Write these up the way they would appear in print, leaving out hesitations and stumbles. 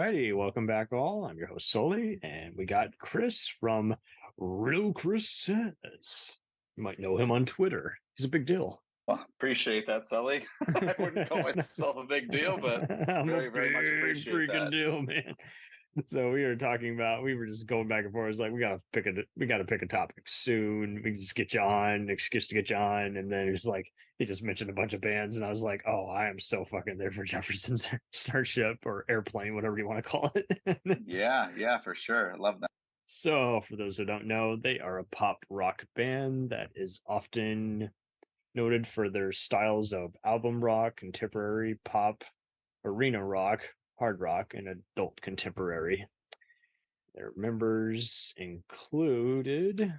Alrighty, welcome back all. I'm your host Sully, and we got Chris from Real Chris Says. You might know him on Twitter. He's a big deal. Well, appreciate that, Sully. I wouldn't call myself a big deal, but I'm very, a very much big appreciate freaking that. deal, man. So we were just going back and forth. It was like we gotta pick a topic soon. We can just get you on, excuse to get you on, and then it's like he just mentioned a bunch of bands, and I was like, oh, I am so fucking there for Jefferson's Starship or Airplane, whatever you want to call it. Yeah, for sure. I love that. So, for those who don't know, they are a pop rock band that is often noted for their styles of album rock, contemporary pop, arena rock, hard rock, and adult contemporary. Their members included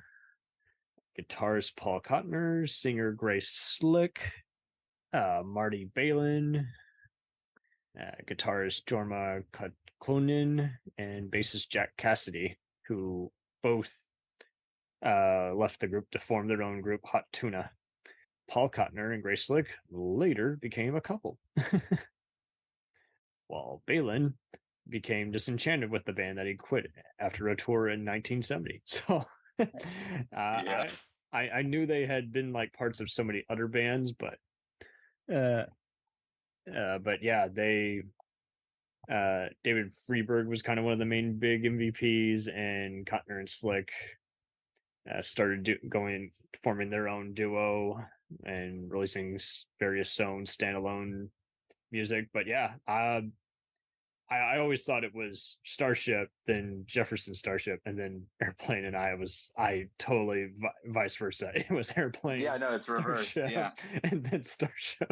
guitarist Paul Kottner, singer Grace Slick, Marty Balin, guitarist Jorma Kaukonen, and bassist Jack Cassidy, who both left the group to form their own group, Hot Tuna. Paul Kottner and Grace Slick later became a couple, while Balin became disenchanted with the band that he quit after a tour in 1970. So Yeah. I knew they had been like parts of so many other bands, but yeah, they David Freeberg was kind of one of the main big MVPs, and Kottner and Slick started forming their own duo and releasing various standalone music. But yeah, I always thought it was Starship, then Jefferson Starship, and then Airplane, and I totally vice versa. It was Airplane, Yeah, no, it's reversed. Yeah, and then Starship.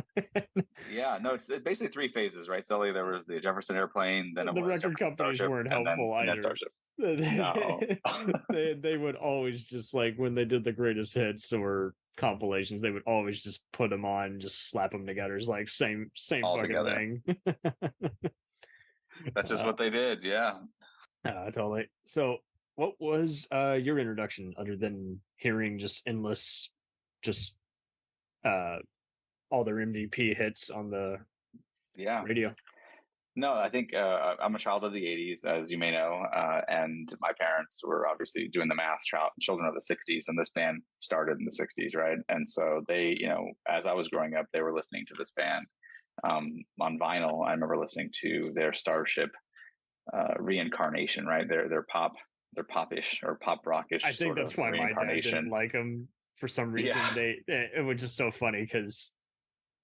Yeah, no, it's basically three phases, right, Sully? There was the Jefferson Airplane, then it The was record Jefferson companies Starship, weren't and helpful then either. Starship. No. they would always just like when they did the greatest hits or compilations, they would always just put them on, just slap them together. It's like same All fucking together. thing. That's just what they did. Yeah. Totally. So what was your introduction other than hearing just endless just all their MVP hits on the radio? No, I think I'm a child of the 80s, as you may know, and my parents were obviously doing the math, children of the 60s, and this band started in the 60s, right? And so they, as I was growing up, they were listening to this band on vinyl. I remember listening to their Starship reincarnation, right? Their popish or pop rockish. I think that's why my dad didn't like them for some reason. Yeah. It was just so funny because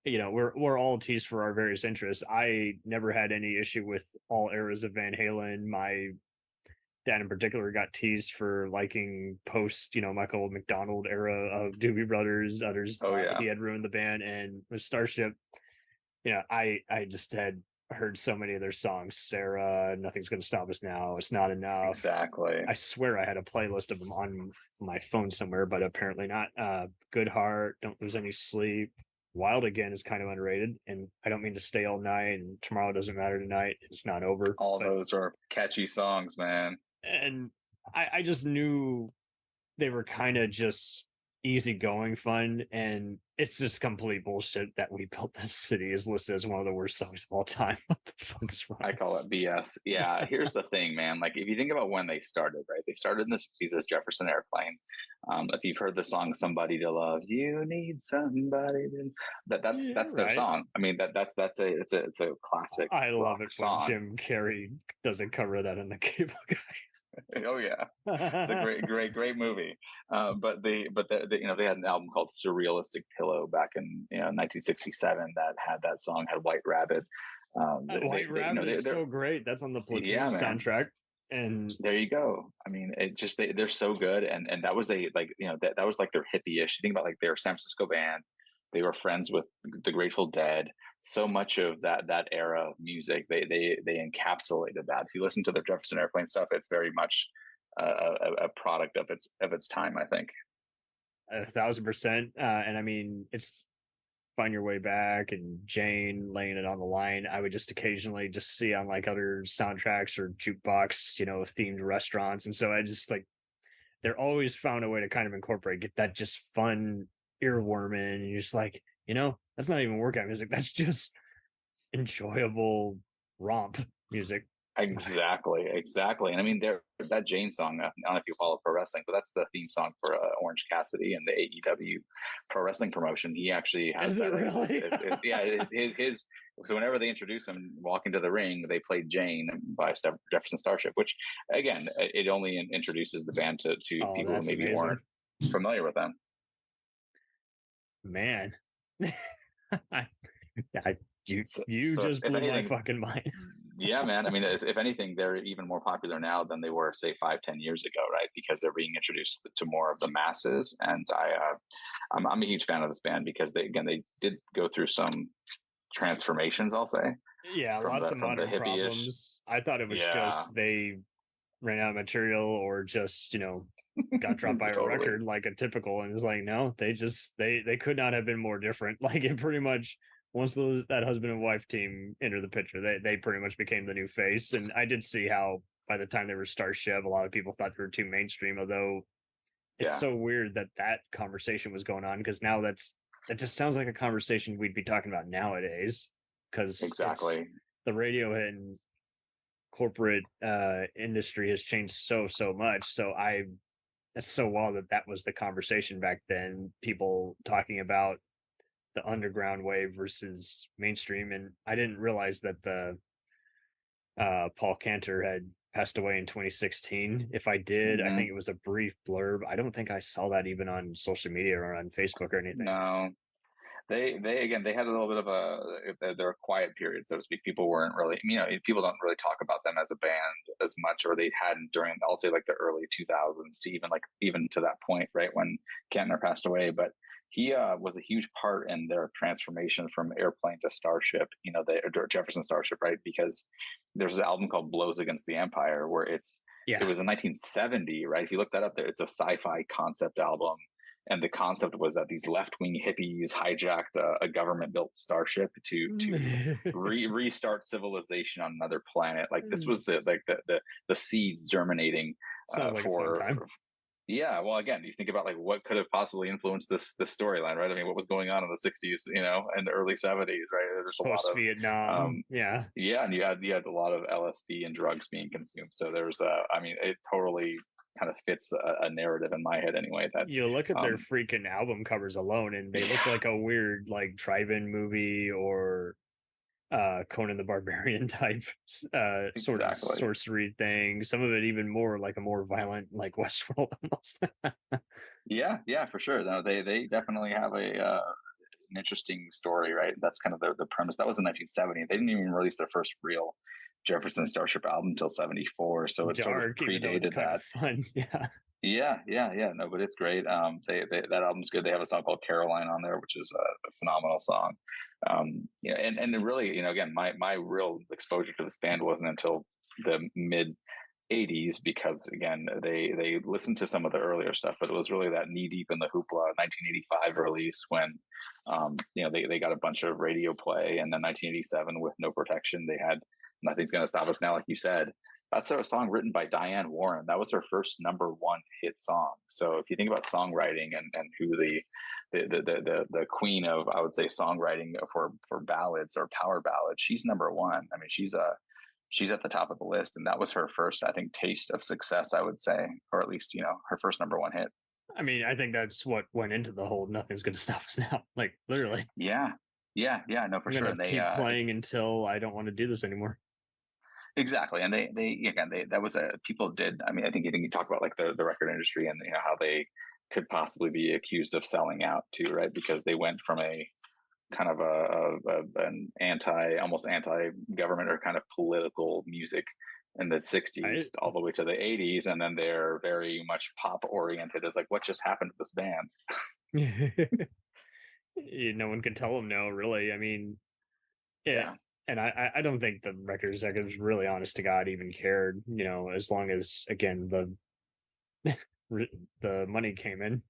we're all teased for our various interests. I never had any issue with all eras of Van Halen. My dad in particular got teased for liking post Michael McDonald era of Doobie Brothers. Others thought he had ruined the band. And with Starship, I just had heard so many of their songs. Sarah, Nothing's Gonna Stop Us Now, It's Not Enough. Exactly. I swear I had a playlist of them on my phone somewhere, but apparently not. Good Heart, Don't Lose Any Sleep, Wild Again is kind of underrated, and I don't mean to stay all night, and Tomorrow Doesn't Matter Tonight, It's Not Over. Those are catchy songs, man. And I just knew they were kind of just easygoing fun, and it's just complete bullshit that We Built This City is listed as one of the worst songs of all time. What the fuck is wrong? I call it BS. Yeah, here's the thing, man. Like, if you think about when they started, right? They started in the 60s as Jefferson Airplane. If you've heard the song "Somebody to Love," you need somebody to. That's their song. I mean, it's a classic. I love it song. when Jim Carrey doesn't cover that in the Cable Guy. Oh yeah, it's a great movie. But they had an album called "Surrealistic Pillow" back in 1967 that had that song, had White Rabbit. White Rabbit is so great. That's on the Platoon soundtrack. And there you go. I mean, it just they're so good, and that was that was like their hippie-ish. You think about like their San Francisco band. They were friends with the Grateful Dead. So much of that era of music, they encapsulated that. If you listen to the Jefferson Airplane stuff, it's very much a product of its time, I think. 1,000%. And I mean, it's Find Your Way Back and Jane, Laying It on the Line. I would just occasionally just see on like other soundtracks or jukebox, themed restaurants. And so I just like, they're always found a way to kind of get that just fun earworming. And you're just like, that's not even workout music. That's just enjoyable romp music. Exactly. And I mean, that Jane song, I don't know if you follow pro wrestling, but that's the theme song for Orange Cassidy and the AEW pro wrestling promotion. He actually has Is it that. really? Yeah, his. So whenever they introduce him walking to the ring, they play Jane by Jefferson Starship, which again, it only introduces the band to Oh, people who that's maybe amazing. weren't familiar with them. Man. You So just if blew my anything, fucking mind. yeah, man. I mean, if anything, they're even more popular now than they were, say, 5, 10 years ago, right? Because they're being introduced to more of the masses. And I'm a huge fan of this band because they did go through some transformations, I'll say. Yeah, lots of From the modern hippie-ish. problems. I thought it was Yeah, just they ran out of material or just, got dropped by a totally. record like a typical, and it's like, no, they could not have been more different. Like, it pretty much, once that husband and wife team entered the picture, they pretty much became the new face. And I did see how by the time they were Starship, a lot of people thought they were too mainstream, although it's Yeah, so weird that conversation was going on, because now that just sounds like a conversation we'd be talking about nowadays, because it's exactly. the radio and corporate industry has changed so much. So it's so wild that was the conversation back then, people talking about the underground wave versus mainstream. And I didn't realize that the Paul Cantor had passed away in 2016. If I did, I think Hmm. it was a brief blurb. I don't think I saw that even on social media or on Facebook or anything. No, they again they had a little bit of their quiet period, so to speak. People weren't really, people don't really talk about them as a band as much, or they hadn't during, I'll say, like the early 2000s to even to that point, right when Kantner passed away. But he was a huge part in their transformation from Airplane to Starship, the Jefferson Starship, right? Because there's an album called Blows Against the Empire where it Yeah. was in 1970, right? If you look that up there, it's a sci-fi concept album, and the concept was that these left-wing hippies hijacked a government-built starship to restart civilization on another planet. Like, this was the seeds germinating Sounds like a fun for. time. Yeah, well, again, you think about like what could have possibly influenced this storyline, right? I mean, what was going on in the 60s, and the early 70s, right? There's a lot Post of Vietnam. Yeah. yeah, and you had a lot of LSD and drugs being consumed. So there's I mean, it totally kind of fits a narrative in my head anyway. That You look at their um, freaking album covers alone, and they look yeah, like a weird, like, drive-in movie or Conan the Barbarian type sort of exactly. sorcery thing. Some of it even more like a more violent, like, Westworld almost. Yeah, for sure. No, they definitely have an interesting story, right? That's kind of the premise. That was in 1970. They didn't even release their first real Jefferson Starship album until 74, so it sort of Dark, even though it's predated kind of that. fun. Yeah. Yeah. No, but it's great. They that album's good. They have a song called Caroline on there, which is a phenomenal song. And really, again, my real exposure to this band wasn't until the mid 80s, because again they listened to some of the earlier stuff, but it was really that Knee Deep in the Hoopla 1985 release when they got a bunch of radio play, and then 1987 with No Protection they had Nothing's Gonna Stop Us Now, like you said. That's a song written by Diane Warren. That was her first #1 hit song. So if you think about songwriting and who the queen of, I would say, songwriting for ballads or power ballads, she's #1. I mean, she's at the top of the list, and that was her first, I think, taste of success, I would say, or at least her first #1 hit. I mean, I think that's what went into the whole "nothing's gonna stop us now." Like, literally, Yeah, no, for I'm sure. gonna And they keep playing until I don't want to do this anymore. exactly, and they again they that was a people did. I mean, I think you talk about like the record industry and how they could possibly be accused of selling out too, right? Because they went from a kind of an almost anti-government or kind of political music in the I 60s all the way to the 80s, and then they're very much pop oriented. It's like, what just happened to this band? no one can tell them no, really. I mean, yeah, Yeah, and I don't think the record executives, really, honest to God, even cared. As long as, again, the money came in.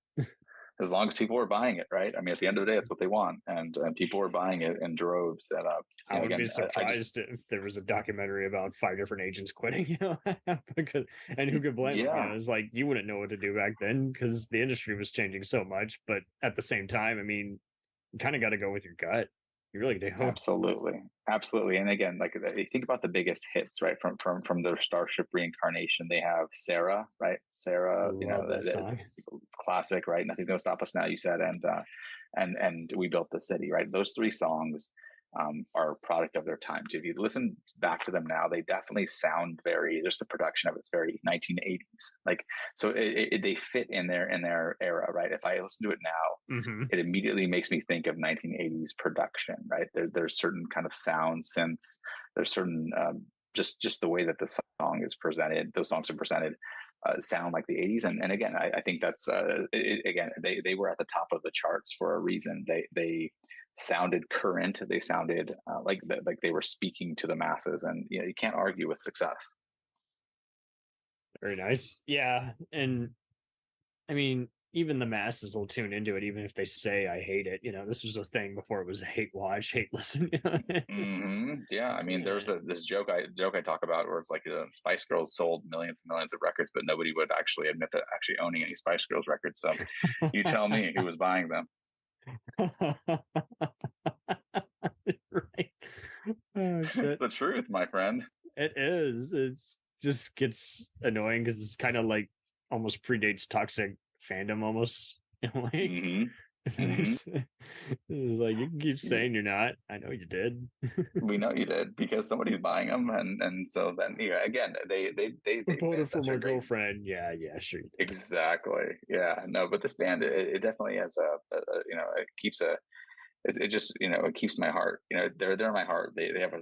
as long as people were buying it, right? I mean, at the end of the day, it's what they want, and people were buying it in droves. And I wouldn't be again, I just surprised if there was a documentary about 5 different agents quitting, because, and who could blame them? yeah, It's like you wouldn't know what to do back then because the industry was changing so much. But at the same time, I mean, you kind of got to go with your gut. You really do. Absolutely. And again, like you think about the biggest hits, right? From their Starship reincarnation, they have Sarah, right? I Sarah, love that it's song. classic, right? Nothing's gonna stop us now, you said, and we built the city, right? Those three songs are a product of their time. So if you listen back to them now, they definitely sound very, just the production of it's very 1980s. Like, so they fit in their era, right? If I listen to it now, it immediately makes me think of 1980s production, right? There's certain kind of sound synths. There's certain just the way that the song is presented. Those songs are presented sound like the 80s, and again, I think that's again they were at the top of the charts for a reason. They sounded current. They sounded like they were speaking to the masses, and you can't argue with success. Very nice. Yeah, and I mean, even the masses will tune into it, even if they say I hate it. This was a thing before it was a hate watch, hate listen. Yeah, I mean, there's Yeah. this joke I talk about where it's like Spice Girls sold millions and millions of records, but nobody would actually admit that actually owning any Spice Girls records. So, you tell me who was buying them. Right. Oh It's shit. the truth, my friend. It is. It's just gets annoying because it's kind of like almost predates toxic fandom almost. Like hmm hmm it's like you can keep saying you're not. I know you did. We know you did because somebody's buying them, and so then again I bought it for that's a my great. girlfriend. Yeah, yeah, sure you did. Exactly. Yeah. No, but this band, it definitely has it keeps it just, it keeps my heart, they're my heart. They have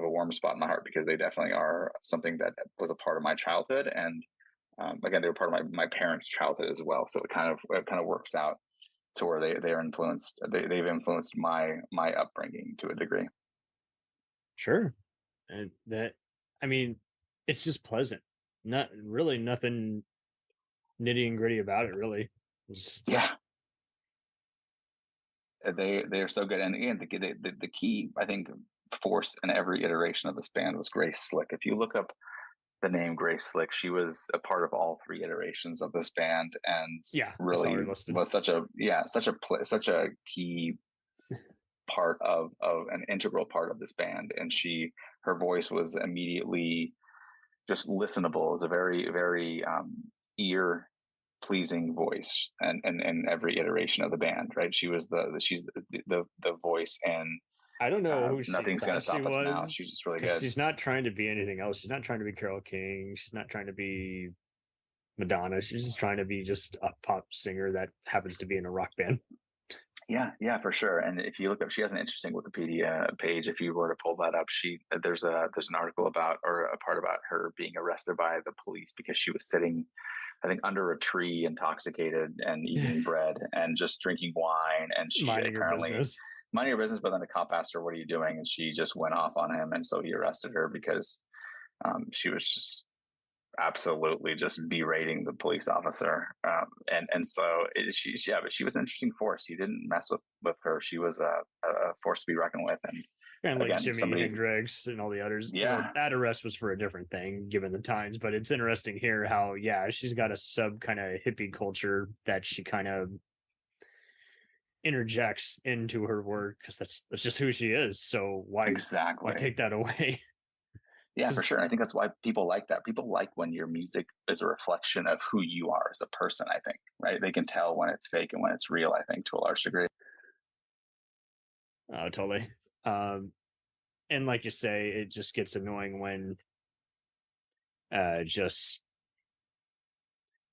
a warm spot in my heart because they definitely are something that was a part of my childhood. And again, they were part of my parents' childhood as well. So it kind of works out to where they're influenced. They've influenced my upbringing to a degree. Sure. And that, I mean, it's just pleasant. Not really nothing nitty and gritty about it, really. Just, Yeah. They are so good. And again, the key, I think, force in every iteration of this band was Grace Slick. If you look up the name Grace Slick, she was a part of all three iterations of this band, and yeah, I saw really her listed. was such a key part of an integral part of this band. And her voice was immediately just listenable. It was a very very ear pleasing voice, and every iteration of the band, right? She's the voice, and I don't know who she nothing's gonna thought she stop us now. was She's just really because good. she's not trying to be anything else. She's not trying to be Carole King. She's not trying to be Madonna. She's just trying to be just a pop singer that happens to be in a rock band. Yeah, for sure. And if you look up, she has an interesting Wikipedia page. If you were to pull that up, there's an article about, or a part about her being arrested by the police because she was sitting, I think, under a tree, intoxicated and eating bread and just drinking wine. And she Minding her apparently business. minding her business, but then the cop asked her, "What are you doing?" And she just went off on him, and so he arrested her because she was just absolutely just berating the police officer, and so but she was an interesting force. He didn't mess with her. She was a force to be reckoned with. And And like again, Jimi somebody, Hendrix and all the others. Well, yeah, that arrest was for a different thing, given the times. But it's interesting here how, yeah, she's got a sub kind of hippie culture that she kind of interjects into her work because that's just who she is. So why exactly. take that away? Yeah, for Just sure. I think that's why people like that. People like when your music is a reflection of who you are as a person, I think, right? They can tell when it's fake and when it's real, I think, to a large degree. totally. And like you say, it just gets annoying when just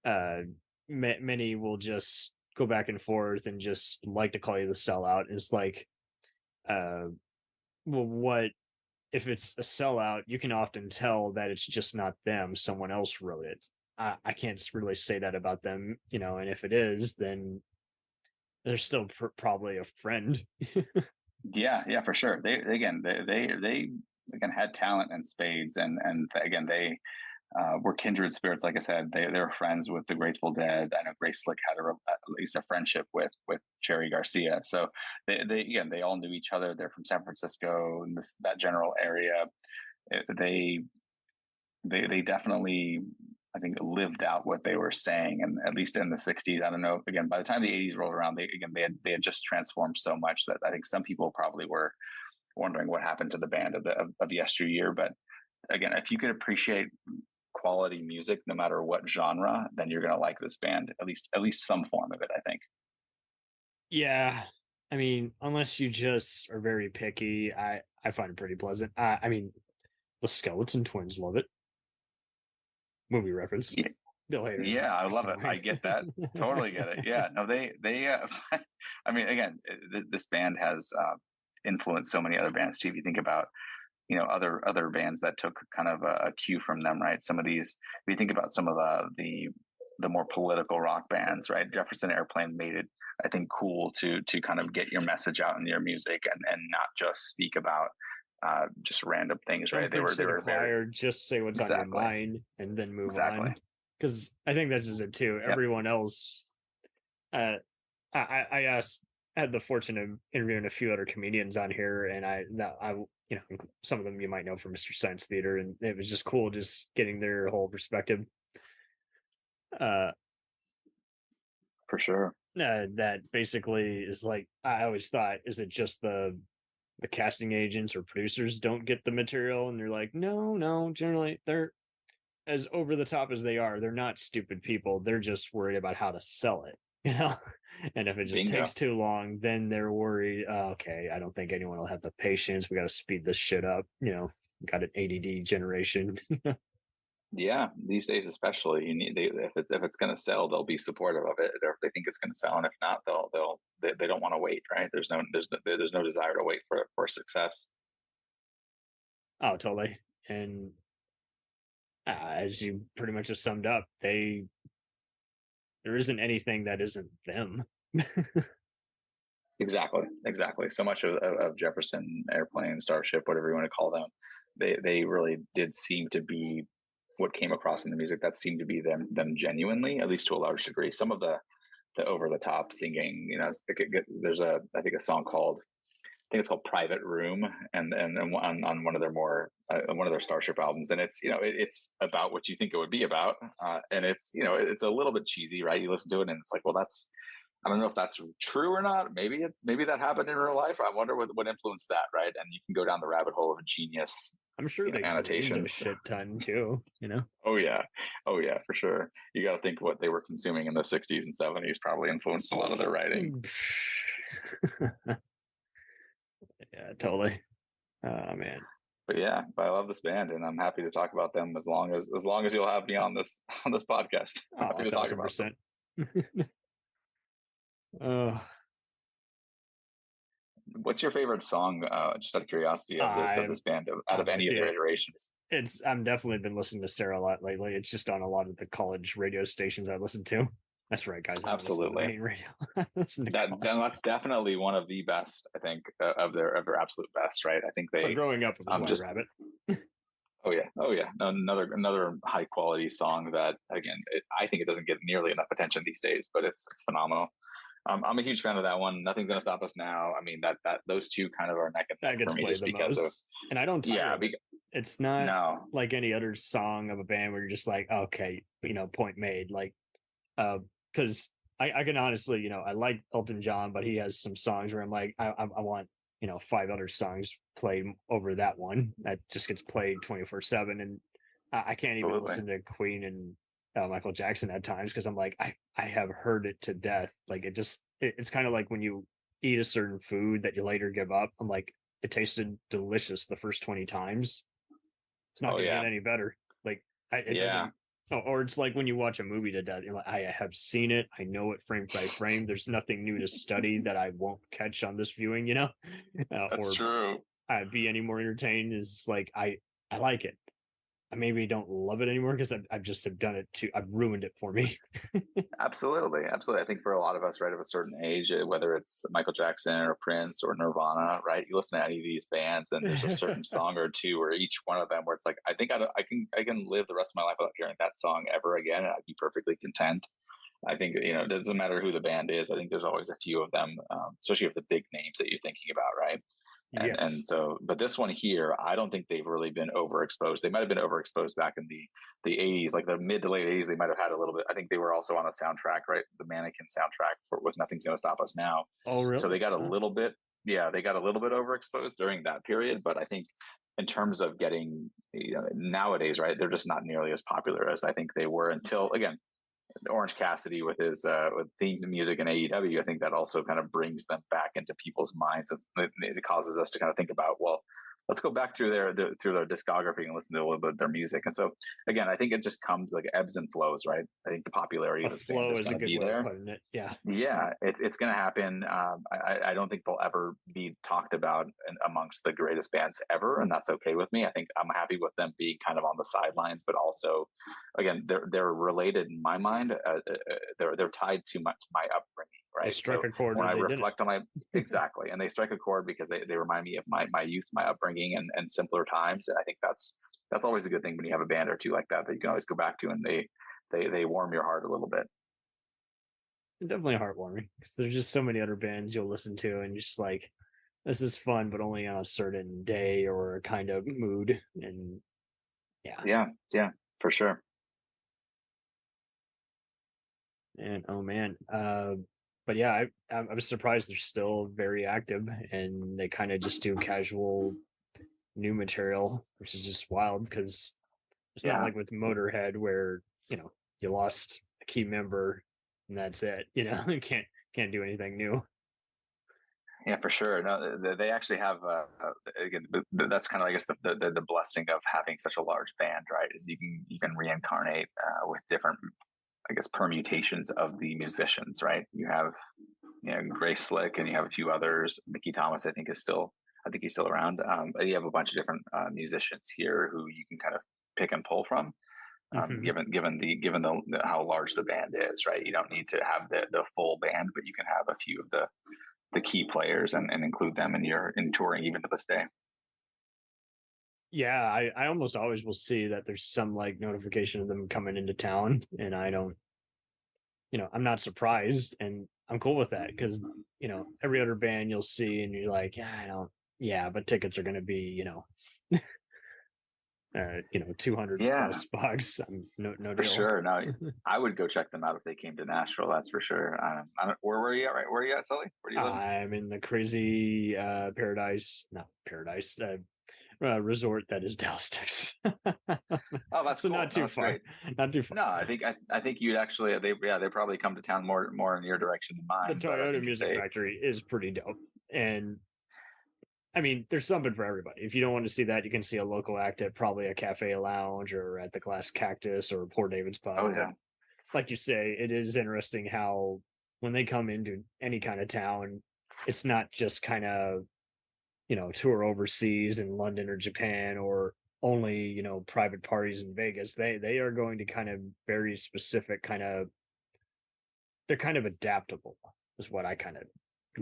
uh many will just go back and forth and just like to call you the sellout. It's like, uh well, what if it's a sellout? You can often tell that it's just not them, someone else wrote it. I can't really say that about them, and if it is, then they're still probably a friend. Yeah, for sure. They again had talent and spades, and again were kindred spirits. Like I said, they were friends with the Grateful Dead. I know Grace Slick had at least a friendship with Cherry Garcia. So they all knew each other. They're from San Francisco and that general area. They definitely I think lived out what they were saying, and at least in the '60s, I don't know. Again, by the time the '80s rolled around, they had just transformed so much that I think some people probably were wondering what happened to the band of yesteryear. But again, if you could appreciate quality music, no matter what genre, then you're going to like this band, at least some form of it, I think. Yeah, I mean, unless you just are very picky, I find it pretty pleasant. I mean, the Skeleton Twins love it. Movie reference. Yeah, Bill Hader. yeah, I love it. I get that. Totally get it. Yeah, no, they. I mean, again, this band has influenced so many other bands too. If you think about, you know, other bands that took kind of a cue from them, right? Some of these, if you think about some of the more political rock bands, right? Jefferson Airplane made it, I think, cool to kind of get your message out in your music and not just speak about just random things, right? They were very just say what's on your exactly mind and then move exactly. on. Because I think that's just it too. Yep. Everyone else, I asked, had the fortune of interviewing a few other comedians on here, and I you know, some of them you might know from Mr. Science Theater, and it was just cool just getting their whole perspective. For sure. That basically is like, I always thought, is it just the casting agents or producers don't get the material, and they're like, no, generally they're as over the top as they are, they're not stupid people. They're just worried about how to sell it, you know? And if it just Bingo. takes too long, then they're worried, oh, okay, I don't think anyone will have the patience. We got to speed this shit up, you know? Got an ADD generation. Yeah, these days especially, you need if it's going to sell, they'll be supportive of it, or if they think it's going to sell, and if not, they don't want to wait, right? There's no desire to wait for success. Oh, totally. And as you pretty much have summed up, there isn't anything that isn't them. Exactly. So much of Jefferson, Airplane, Starship, whatever you want to call them, they really did seem to be what came across in the music. That seemed to be them genuinely, at least to a large degree. Some of the over the top singing, you know, there's I think a song called, I think it's called Private Room, and on one of their one of their Starship albums, and it's, you know, it's about what you think it would be about, and it's, you know, it's a little bit cheesy, right? You listen to it and it's like, well, that's, I don't know if that's true or not. Maybe that happened in real life. I wonder what influenced that, right? And you can go down the rabbit hole of Genius. I'm sure they dreamed a shit ton too, you know? Oh yeah, for sure. You got to think what they were consuming in the '60s and '70s probably influenced a lot of their writing. Yeah, totally. Oh man. But I love this band, and I'm happy to talk about them as long as you'll have me on this podcast. I'm happy to talk about them. What's your favorite song, just out of curiosity, of this band, out of any of their iterations? I've definitely been listening to Sarah a lot lately. It's just on a lot of the college radio stations I listen to. That's right, guys. Absolutely. Main radio. That's definitely one of the best, I think, of their absolute best, right? I think growing up, it was White Rabbit. Oh yeah. Another high quality song that, again, I think it doesn't get nearly enough attention these days, but it's phenomenal. I'm a huge fan of that one. Nothing's Gonna Stop Us Now. I mean, that those two kind of are neck and neck for me, just because of. And I don't. It's not like any other song of a band where you're just like, okay, you know, point made. Like, because I can honestly, you know, I like Elton John, but he has some songs where I'm like, I want, you know, 5 other songs played over that one that just gets played 24/7, and I can't even listen to Queen and Michael Jackson at times because I'm like, I have heard it to death. Like it's kind of like when you eat a certain food that you later give up. I'm like, it tasted delicious the first 20 times. It's not going to get any better. Like it doesn't. Or it's like when you watch a movie to death, you're like, I have seen it. I know it frame by frame. There's nothing new to study that I won't catch on this viewing, you know? That's true. I'd be any more entertained. Is like, I like it. I maybe don't love it anymore because I've just have done it too. I've ruined it for me. Absolutely. I think for a lot of us, right, of a certain age, whether it's Michael Jackson or Prince or Nirvana, right, you listen to any of these bands, and there's a certain song or two, or each one of them, where it's like, I think I can live the rest of my life without hearing that song ever again, and I'd be perfectly content. I think, you know, it doesn't matter who the band is. I think there's always a few of them, especially of the big names that you're thinking about, right? And Yes. so, but this one here, I don't think they've really been overexposed. They might have been overexposed back in the 80s, like the mid to late 80s. They might have had a little bit. I think they were also on a soundtrack, right? The Mannequin soundtrack for with Nothing's Gonna Stop Us Now. Oh, So really? they got a little bit, yeah, they got a little bit overexposed during that period. But I think in terms of getting, nowadays, right, they're just not nearly as popular as I think they were until, again, Orange Cassidy with his with theme music in AEW. I think that also kind of brings them back into people's minds. It causes us to kind of think about, well, let's go back through their discography and listen to a little bit of their music. And so again, I think it just comes like ebbs and flows, right? I think the popularity A of this band flow is is going a to good be way of there. putting it. Yeah. Yeah, it's going to happen. I don't think they'll ever be talked about amongst the greatest bands ever, and that's okay with me. I think I'm happy with them being kind of on the sidelines, but also, again, they're related in my mind. They're tied too much to my upbringing, They right? struck So a chord when or I they didn't. reflect on my exactly, and they strike a chord because they remind me of my youth, my upbringing, and simpler times, and I think that's always a good thing when you have a band or two like that you can always go back to, and they warm your heart a little bit. Definitely heartwarming because there's just so many other bands you'll listen to and just like, this is fun, but only on a certain day or kind of mood. And yeah. Yeah, for sure. And oh man, but yeah, I was surprised they're still very active and they kind of just do casual new material, which is just wild because it's not Yeah. like with Motorhead where you lost a key member and that's it. You can't do anything new. Yeah, for sure. No, they actually have. Again, that's kind of, I guess, the blessing of having such a large band, right? Is you can reincarnate with different, I guess, permutations of the musicians, right? You have, Grace Slick, and you have a few others. Mickey Thomas, I think he's still around. You have a bunch of different musicians here who you can kind of pick and pull from. Mm-hmm. Given how large the band is, right? You don't need to have the full band, but you can have a few of the key players and include them in touring even to this day. Yeah, I almost always will see that there's some like notification of them coming into town, and I don't, I'm not surprised, and I'm cool with that because every other band you'll see, and you're like, yeah, I don't, yeah, but tickets are going to be, 200 Yeah, plus bucks. No for deal. sure. No, I would go check them out if they came to Nashville. That's for sure. I don't, where were you at? Right? Where are you at, Sully? Where do you live? I'm in the crazy paradise, not paradise, resort that is Dallas, Texas. Oh, that's So cool. not No, too that's far. great. Not too far. No, I think you'd actually they probably come to town more in your direction than The mine. But I Toyota think if Music Factory is pretty dope. And I mean, there's something for everybody. If you don't want to see that, you can see a local act at probably a cafe lounge or at the Glass Cactus or Port David's oh pub. But yeah, like you say, it is interesting how when they come into any kind of town, it's not just kind of, tour overseas in London or Japan or only, private parties in Vegas. They are going to kind of very specific kind of, they're kind of adaptable is what I kind of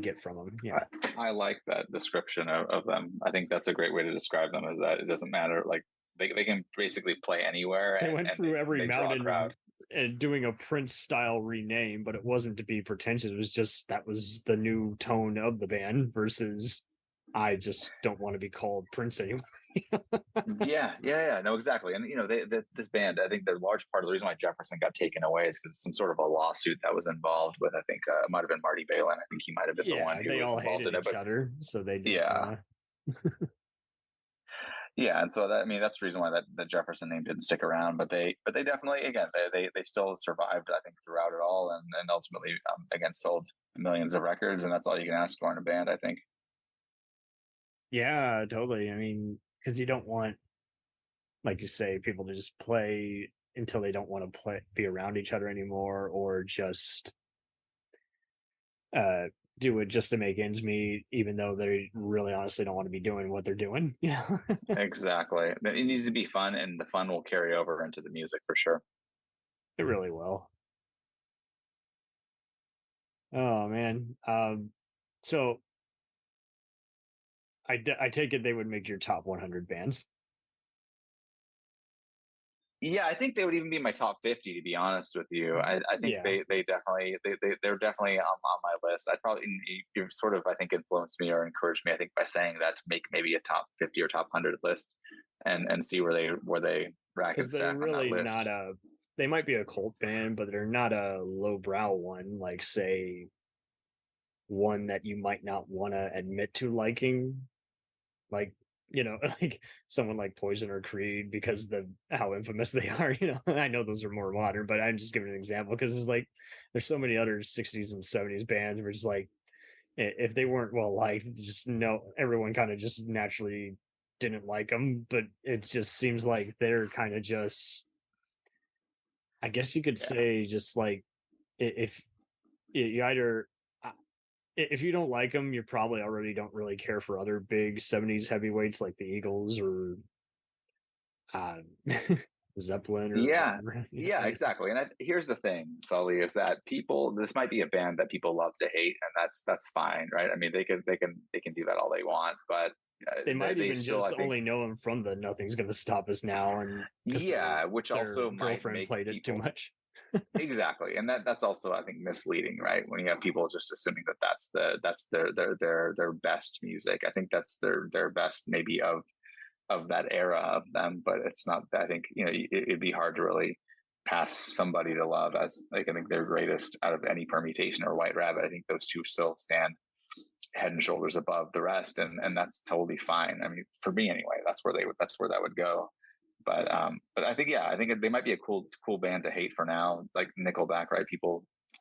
get from them. Yeah. I like that description of them. I think that's a great way to describe them. Is that it doesn't matter. Like they can basically play anywhere, They and went and through every they draw a mountain crowd. and doing a Prince style rename, but it wasn't to be pretentious. It was just that was the new tone of the band versus I just don't want to be called Prince anymore. Yeah. No, exactly. And this band, I think the large part of the reason why Jefferson got taken away is because some sort of a lawsuit that was involved with. I think it might have been Marty Balin. I think he might have been the one Yeah, who they was all involved hated in it. each But other, so they didn't yeah, want yeah, and so that's the reason why that Jefferson name didn't stick around. But they definitely, again, they still survived. I think throughout it all, and ultimately again sold millions of records, and that's all you can ask for in a band, I think. Yeah, totally. I mean, because you don't want, like you say, people to just play until they don't want to be around each other anymore, or just uh do it just to make ends meet, even though they really honestly don't want to be doing what they're doing. Yeah. Exactly. But it needs to be fun, and the fun will carry over into the music for sure. It really will. Oh man. So I take it they would make your top 100 bands. Yeah, I think they would even be my top 50, to be honest with you. I think Yeah, they definitely they're definitely on my list. I'd probably you've sort of I think influenced me or encouraged me I think by saying that to make maybe a top 50 or top 100 list and see where they rack and because they're stack on that really not list. a. They might be a cult band, but they're not a lowbrow one. Like say one that you might not want to admit to liking, like like someone like Poison or Creed because the how infamous they are. I know those are more modern, but I'm just giving an example because it's like there's so many other 60s and 70s bands where it's like if they weren't well liked, just no, everyone kind of just naturally didn't like them. But it just seems like they're kind of just, I guess you could Yeah. say, just like if you either if you don't like them, you probably already don't really care for other big 70s heavyweights like the Eagles or uh, Zeppelin or Yeah, whatever. yeah, exactly. And here's the thing, Sully, is that people. This might be a band that people love to hate, and that's fine, right? I mean, they can do that all they want, but They might they even still, I just think, only know him from the "Nothing's Gonna Stop Us Now" and because yeah, which their also might girlfriend make played it too people much. exactly, and that's also I think misleading, right? When you have people just assuming that that's their best music. I think that's their best maybe of that era of them, but it's not. I think it'd be hard to really pass somebody to love as like I think their greatest out of any permutation or White Rabbit. I think those two still stand head and shoulders above the rest, and that's totally fine. I mean, for me anyway, that's where that would go. But I think yeah, I think they might be a cool band to hate for now, like Nickelback, right?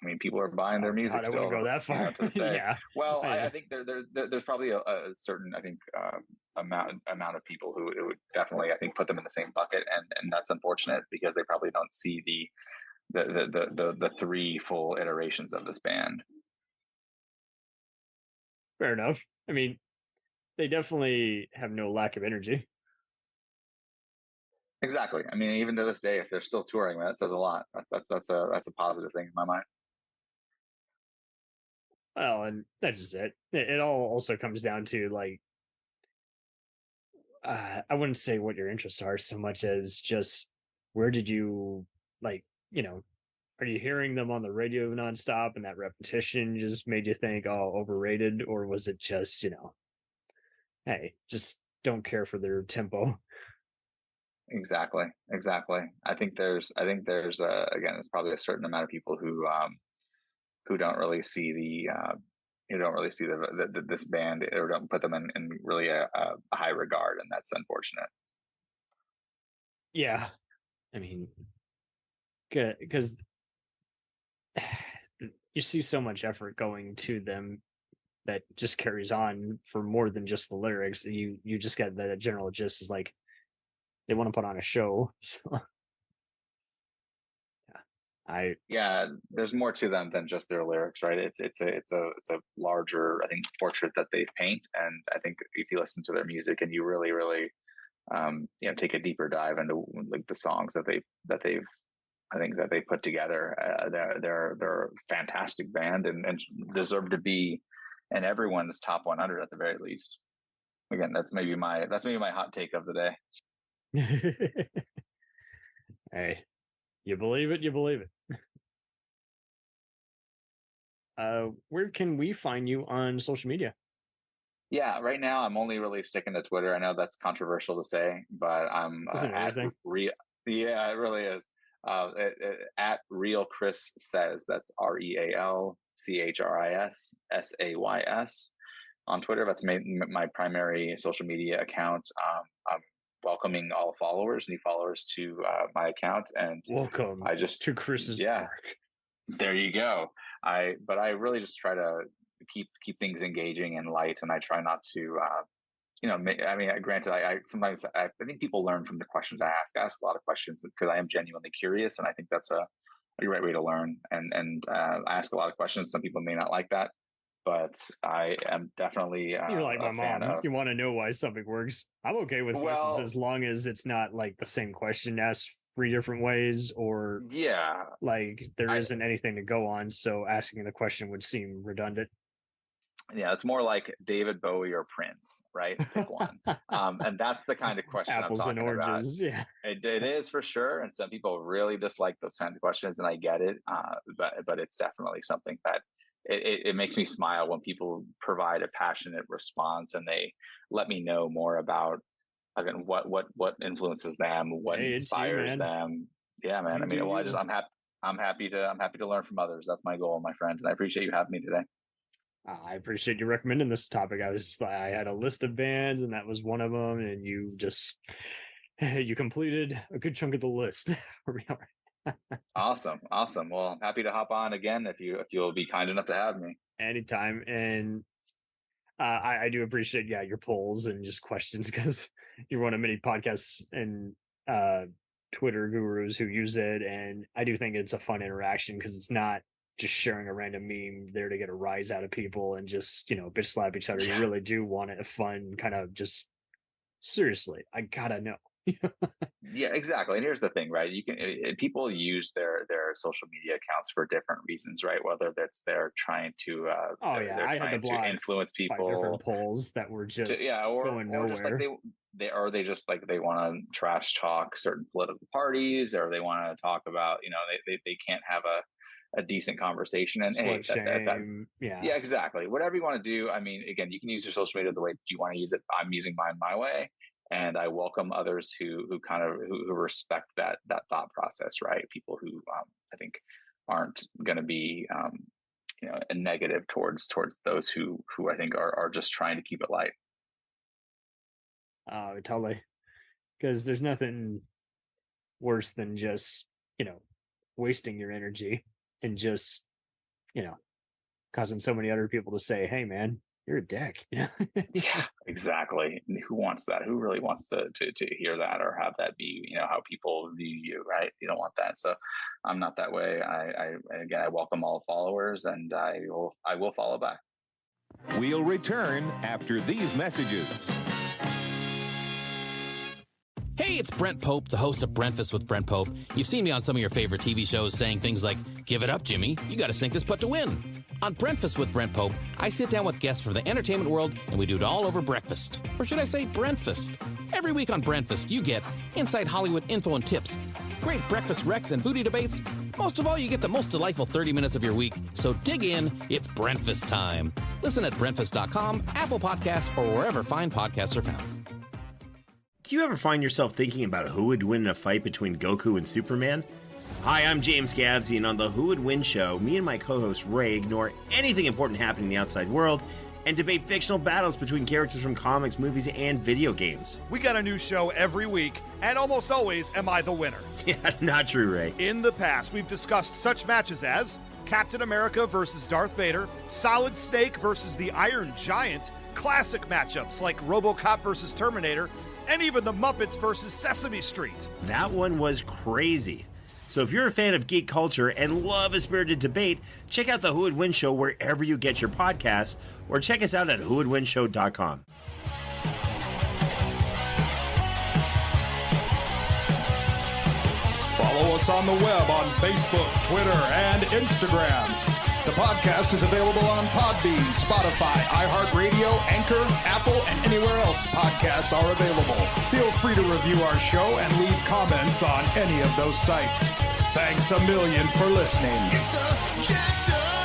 I mean, people are buying their Oh God, music I wouldn't still, go that far. to this day. Yeah, Well, I I know. think there's probably a certain I think amount of people who it would definitely I think put them in the same bucket, and that's unfortunate because they probably don't see the three full iterations of this band. Fair enough. I mean, they definitely have no lack of energy. Exactly. I mean, even to this day, if they're still touring, that says a lot. That's a positive thing in my mind. Well, and that's just it. It all also comes down to like I wouldn't say what your interests are so much as just where did you like you know are you hearing them on the radio nonstop and that repetition just made you think, oh, overrated, or was it just hey, just don't care for their tempo? Exactly. Exactly. I think there's again, it's probably a certain amount of people who don't really see who don't really see this band or don't put them in really a high regard, and that's unfortunate. Yeah, I mean, because you see so much effort going to them that just carries on for more than just the lyrics. You just get the general gist is like they want to put on a show. So yeah, I Yeah, there's more to them than just their lyrics, right? It's a larger I think portrait that they paint, and I think if you listen to their music and you really take a deeper dive into like the songs that they've I think that they put together. They're a fantastic band and deserve to be in everyone's top 100 at the very least. Again, that's maybe my hot take of the day. hey, you believe it, you believe it. Where can we find you on social media? Yeah, right now I'm only really sticking to Twitter. I know that's controversial to say, but I'm Isn't at everything? real. Yeah, it really is. At real Chris says that's RealChrisSays on Twitter. That's my primary social media account. I'm welcoming all followers, new followers to my account, and Welcome I just to Chris's yeah, Park. there you go. I really just try to keep things engaging and light, and I try not to I mean, granted, I sometimes I think people learn from the questions I ask. I ask a lot of questions because I am genuinely curious, and I think that's a great way to learn. And I ask a lot of questions. Some people may not like that, but I am definitely You're like my a fan mom. of. You want to know why something works. I'm okay with questions Well, as long as it's not like the same question asked three different ways or yeah, like there I isn't anything to go on. So asking the question would seem redundant. Yeah, it's more like David Bowie or Prince, right? Pick one. And that's the kind of question Apples I'm and talking about. oranges. Yeah. It is for sure, and some people really dislike those kind of questions, and I get it. But it's definitely something that it makes me smile when people provide a passionate response and they let me know more about, again, what influences them, what Hey, it's you, inspires man. them. Yeah, man. You I mean, do well, you. I'm happy to learn from others. That's my goal, my friend, and I appreciate you having me today. I appreciate you recommending this topic. I had a list of bands, and that was one of them. And you just you completed a good chunk of the list for me. Awesome. Well, I'm happy to hop on again if you'll be kind enough to have me. Anytime. And I do appreciate your polls and just questions, because you're one of many podcasts and Twitter gurus who use it, and I do think it's a fun interaction because it's not just sharing a random meme there to get a rise out of people and just bitch slap each other. You really do want a fun kind of just seriously, I gotta know. Yeah, exactly. And here's the thing, right? People use their social media accounts for different reasons, right? Whether that's they're trying to they're I had to trying to block influence 5 different people polls that were just going or just like nowhere. they just like they want to trash talk certain political parties, or they want to talk about, they can't have a decent conversation. And hey, Slut shame. yeah, exactly. Whatever you want to do. I mean, again, you can use your social media the way you want to use it. I'm using mine my way, and I welcome others who respect that thought process. Right, people who I think aren't going to be a negative towards those who I think are just trying to keep it light. Totally. Because there's nothing worse than just wasting your energy and just causing so many other people to say, hey man, you're a dick. Yeah, exactly. Who wants that? Who really wants to hear that or have that be how people view you, right? You don't want that. So I'm not that way. I welcome all followers, and I will follow back. We'll return after these messages. Hey, it's Brent Pope, the host of Breakfast with Brent Pope. You've seen me on some of your favorite TV shows saying things like, give it up, Jimmy. You got to sink this putt to win. On Breakfast with Brent Pope, I sit down with guests from the entertainment world, and we do it all over breakfast. Or should I say Brentfast? Every week on Brentfast, you get inside Hollywood info and tips, great breakfast recs and foodie debates. Most of all, you get the most delightful 30 minutes of your week. So dig in. It's Brentfast time. Listen at Brentfast.com, Apple Podcasts, or wherever fine podcasts are found. Do you ever find yourself thinking about who would win in a fight between Goku and Superman? Hi, I'm James Gavsey, and on the Who Would Win show, me and my co-host Ray ignore anything important happening in the outside world and debate fictional battles between characters from comics, movies, and video games. We got a new show every week, and almost always am I the winner. Yeah, not true, Ray. In the past, we've discussed such matches as Captain America versus Darth Vader, Solid Snake versus the Iron Giant, classic matchups like RoboCop versus Terminator, and even the Muppets versus Sesame Street. That one was crazy. So if you're a fan of geek culture and love a spirited debate, check out the Who Would Win show wherever you get your podcasts, or check us out at whowouldwinshow.com. Follow us on the web on Facebook, Twitter, and Instagram. The podcast is available on Podbean, Spotify, iHeartRadio, Anchor, Apple, and anywhere else podcasts are available. Feel free to review our show and leave comments on any of those sites. Thanks a million for listening. It's a jacked up